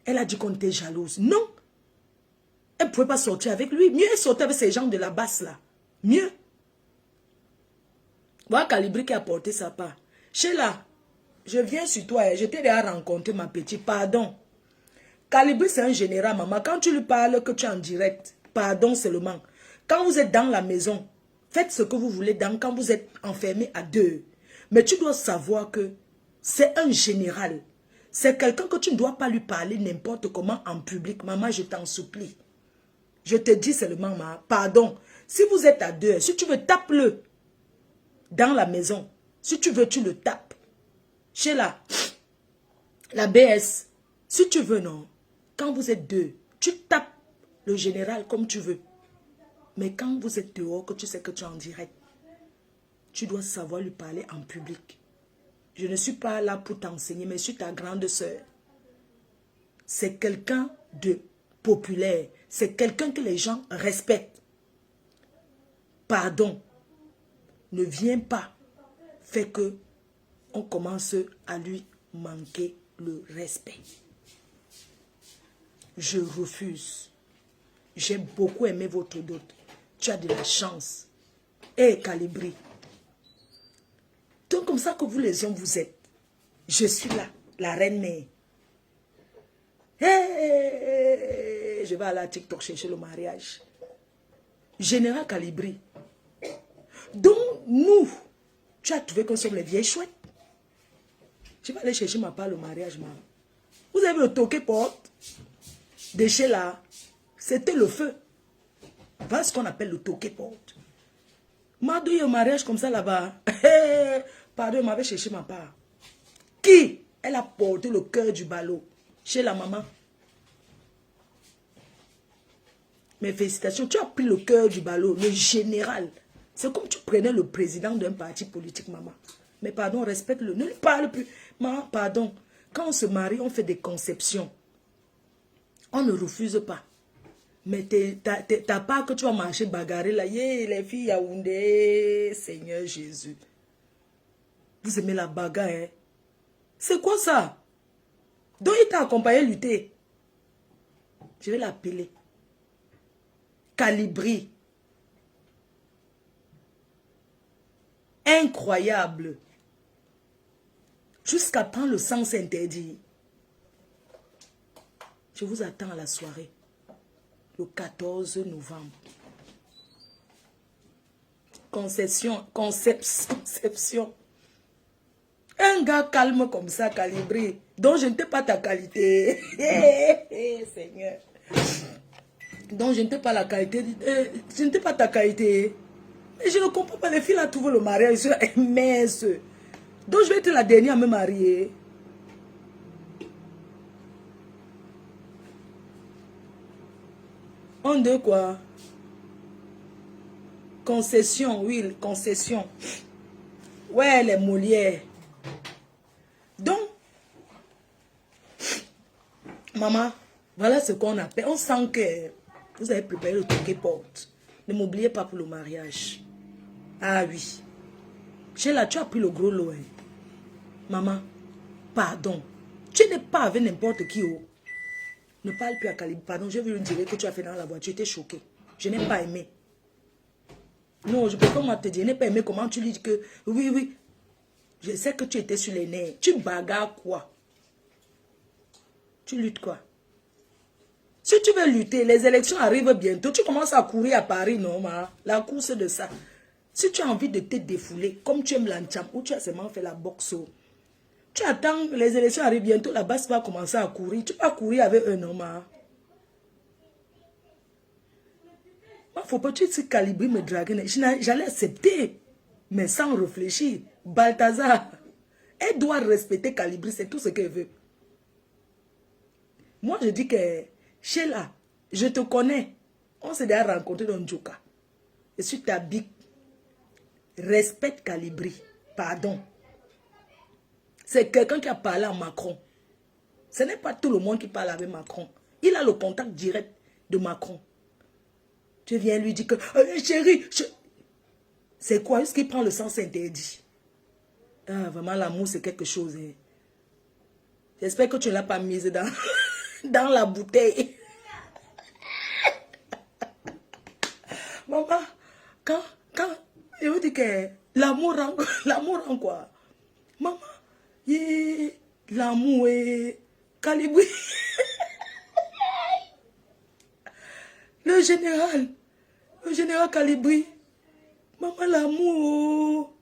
Elle a dit qu'on était jalouse. Non. Elle ne pouvait pas sortir avec lui. Mieux elle sortait avec ces gens de la basse là. Mieux. Voilà Calibri qui a porté sa part. Sheila, je viens sur toi. Je t'ai déjà rencontré ma petite. Pardon. Calibri c'est un général, maman. Quand tu lui parles que tu es en direct, pardon seulement. Quand vous êtes dans la maison, faites ce que vous voulez quand vous êtes enfermé à deux. Mais tu dois savoir que c'est un général. C'est quelqu'un que tu ne dois pas lui parler n'importe comment en public. Maman, je t'en supplie. Je te dis seulement, maman, pardon. Si vous êtes à deux, si tu veux, tape-le dans la maison. Si tu veux, tu le tapes. Chez la BS, si tu veux, non. Quand vous êtes deux, tu tapes le général comme tu veux. Mais quand vous êtes dehors, que tu sais que tu es en direct, tu dois savoir lui parler en public. Je ne suis pas là pour t'enseigner, mais je suis ta grande sœur. C'est quelqu'un de populaire. C'est quelqu'un que les gens respectent. Pardon. Ne viens pas faire que on commence à lui manquer le respect. Je refuse. J'ai beaucoup aimé votre dot. Tu as de la chance. Et Calibri. Donc comme ça que vous les hommes vous êtes. Je suis là, la reine-mère. Je vais aller à TikTok chercher le mariage. Général Calibri. Donc nous, tu as trouvé que nous sommes les vieilles chouettes. Je vais aller chercher ma part le mariage, maman. Vous avez le toqué porte de chez là. C'était le feu. Voilà ce qu'on appelle le toqué porte. M'a donné un mariage comme ça là-bas. Pardon, elle m'avait cherché ma part. Qui? Elle a porté le cœur du ballot chez la maman. Mes félicitations, tu as pris le cœur du ballot, le général. C'est comme tu prenais le président d'un parti politique, maman. Mais pardon, respecte-le. Ne lui parle plus. Maman, pardon. Quand on se marie, on fait des conceptions. On ne refuse pas. Mais t'as pas que tu vas marcher bagarrer là. Les filles Yaoundé, Seigneur Jésus. Vous aimez la bagarre, hein? C'est quoi ça? Donc il t'a accompagné à lutter. Je vais l'appeler. Calibri. Incroyable. Jusqu'à quand le sens interdit. Je vous attends à la soirée. Le 14 novembre. Conception. Un gars calme comme ça, Calibré, dont je ne t'ai pas ta qualité. Seigneur. Donc je ne t'ai pas la qualité. Je ne t'ai pas ta qualité. Mais je ne comprends pas. Les filles là trouvent le mariage. Ils sont minces. Donc je vais être la dernière à me marier. On de quoi? Concession, oui, concession. Ouais, les Molières. Donc, maman, voilà ce qu'on appelle. On sent que vous avez préparé le toquet porte. Ne m'oubliez pas pour le mariage. Ah oui. Sheila, tu as pris le gros lot. Hein. Maman, pardon. Tu n'es pas avec n'importe qui. Oh. Ne parle plus à Calibri. Pardon, je vais lui dire que tu as fait dans la voiture. Tu étais choqué. Je n'ai pas aimé. Non, je peux pas te dire. Je n'ai pas aimé comment tu lui dis que... Oui, oui. Je sais que tu étais sur les nerfs. Tu bagarres quoi? Tu luttes quoi? Si tu veux lutter, les élections arrivent bientôt. Tu commences à courir à Paris, non, ma? La course de ça. Si tu as envie de te défouler, comme tu aimes l'ancham, ou tu as seulement fait la boxe, tu attends, les élections arrivent bientôt, la base va commencer à courir. Tu vas courir avec un homme. Il ne faut pas que tu te calibres me draguer. J'allais accepter, mais sans réfléchir. Balthazar, elle doit respecter Calibri, c'est tout ce qu'elle veut. Moi, je dis que, Sheila, je te connais. On s'est déjà rencontré dans Njoka. Je suis ta big. Respecte Calibri. Pardon. C'est quelqu'un qui a parlé à Macron. Ce n'est pas tout le monde qui parle avec Macron. Il a le contact direct de Macron. Tu viens lui dire que, chérie, c'est quoi? Est-ce qu'il prend le sens interdit? Ah, vraiment, l'amour, c'est quelque chose. Hein. J'espère que tu ne l'as pas mise dans... dans la bouteille. Maman, quand, je vous dis que l'amour en quoi? Maman, l'amour est calibré. Le général Calibri. Maman, l'amour.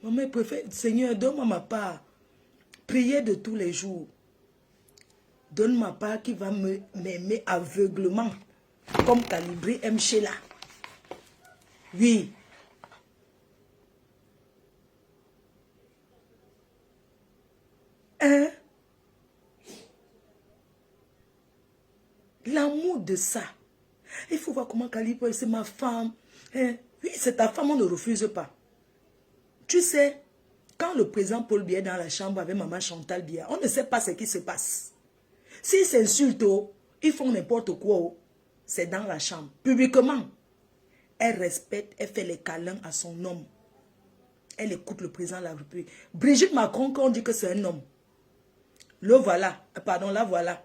Maman, il préfère, Seigneur, donne-moi ma part. Priez de tous les jours. Donne ma part qui va m'aimer aveuglement. Comme Calibri aime Sheila. Oui. Hein? L'amour de ça. Il faut voir comment Calibri, c'est ma femme. Hein? Oui, c'est ta femme, on ne refuse pas. Tu sais, quand le président Paul Biya est dans la chambre avec maman Chantal Biya, on ne sait pas ce qui se passe. S'ils s'insultent, ils font n'importe quoi, c'est dans la chambre. Publiquement, elle respecte, elle fait les câlins à son homme. Elle écoute le président de la République. Brigitte Macron, quand on dit que c'est un homme, le voilà, pardon, la voilà.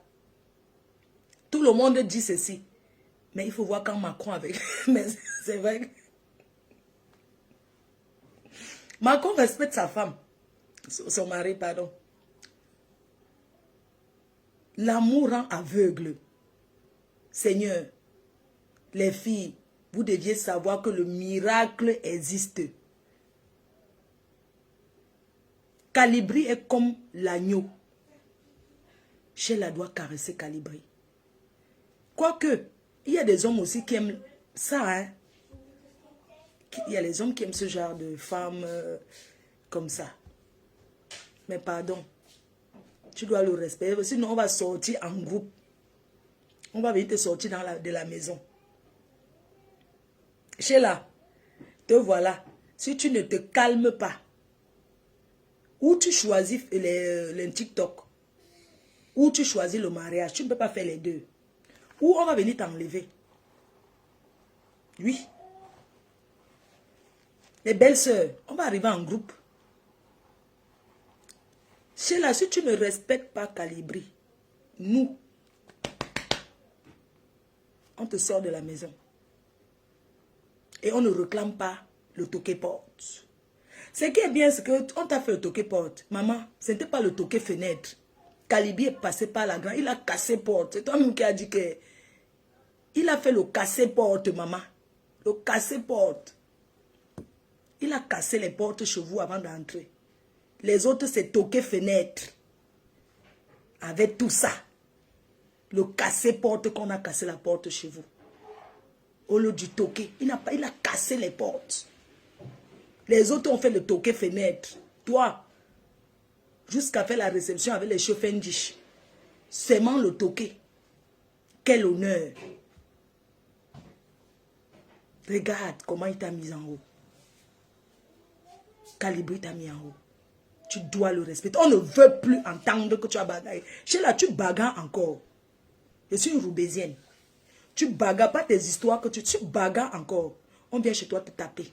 Tout le monde dit ceci. Mais il faut voir quand Macron avec... Mais c'est vrai. Macron respecte sa femme. Son mari, pardon. L'amour rend aveugle. Seigneur, les filles, vous deviez savoir que le miracle existe. Calibri est comme l'agneau. Sheila doit caresser Calibri. Quoique, il y a des hommes aussi qui aiment ça. Hein? Il y a les hommes qui aiment ce genre de femmes comme ça. Mais pardon, tu dois le respecter. Sinon, on va sortir en groupe. On va venir te sortir de la maison. Sheila, te voilà. Si tu ne te calmes pas, ou tu choisis les TikTok, ou tu choisis le mariage, tu ne peux pas faire les deux. Ou on va venir t'enlever. Oui. Les belles sœurs, on va arriver en groupe. Sheila, si tu ne respectes pas Calibri, nous, on te sort de la maison. Et on ne réclame pas le toqué-porte. Ce qui est bien, c'est qu'on t'a fait le toqué-porte. Maman, ce n'était pas le toqué-fenêtre. Calibri est passé par la grande, il a cassé porte. C'est toi-même qui a dit que... Il a fait le cassé-porte, maman. Le cassé-porte. Il a cassé les portes chez vous avant d'entrer. Les autres, c'est toqué-fenêtre. Avec tout ça. Le cassé-porte qu'on a cassé la porte chez vous. Au lieu du toqué, il a cassé les portes. Les autres ont fait le toqué-fenêtre. Toi, jusqu'à faire la réception avec les chauffendiches. Seulement le toqué. Quel honneur. Regarde comment il t'a mis en haut. Calibri t'a mis en haut. Tu dois le respecter. On ne veut plus entendre que tu as bagaillé. Sheila, tu bagarres encore. Je suis une Roubaisienne. Tu bagarres pas tes histoires que tu bagarres encore. On vient chez toi te taper.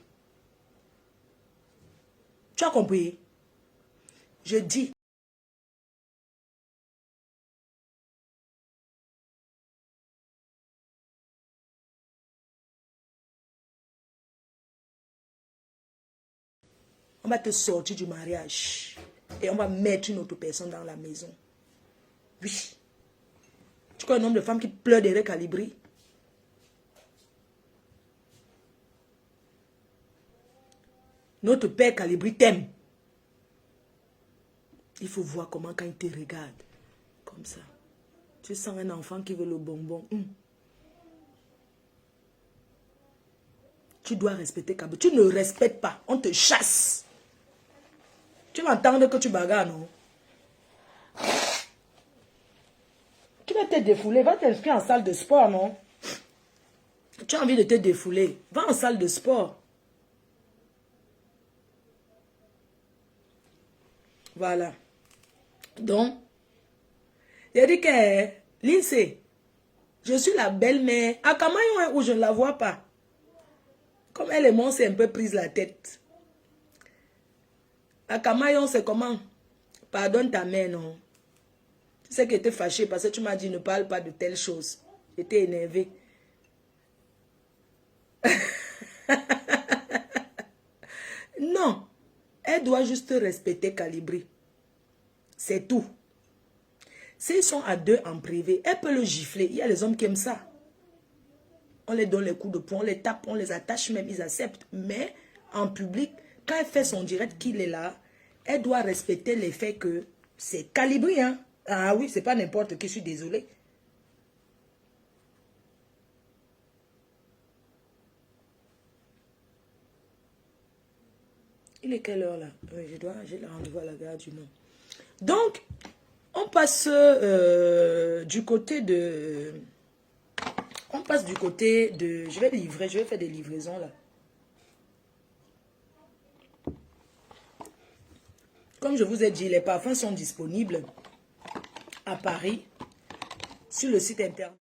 Tu as compris? Je dis. On va te sortir du mariage. Et on va mettre une autre personne dans la maison. Oui. Tu connais un nombre de femmes qui pleurent derrière Calibri? Notre père Calibri t'aime. Il faut voir comment quand il te regarde. Comme ça. Tu sens un enfant qui veut le bonbon. Tu dois respecter Calibri. Tu ne respectes pas. On te chasse. Tu vas entendre que tu bagarres, non? Tu vas te défouler. Va t'inscrire en salle de sport, non? Tu as envie de te défouler. Va en salle de sport. Voilà. Donc, j'ai dit que Lindsay, je suis la belle-mère. À Kamayon, où je ne la vois pas. Comme elle et moi, on s'est un peu prise la tête. À Kamayon, c'est comment? Pardonne ta mère, non? Tu sais que j'étais fâchée parce que tu m'as dit ne parle pas de telle chose. J'étais énervée. Non. Elle doit juste respecter Calibri. C'est tout. S'ils sont à deux en privé, elle peut le gifler. Il y a les hommes qui aiment ça. On les donne les coups de poing, on les tape, on les attache même, ils acceptent. Mais en public, quand elle fait son direct qu'il est là, elle doit respecter les faits que c'est Calibri. Hein? Ah oui, c'est pas n'importe qui, je suis désolée. Il est quelle heure là? Oui, j'ai le rendez-vous à la gare du Nord. Donc, on passe du côté de... On passe du côté de... Je vais livrer, je vais faire des livraisons là. Comme je vous ai dit, les parfums sont disponibles à Paris sur le site internet.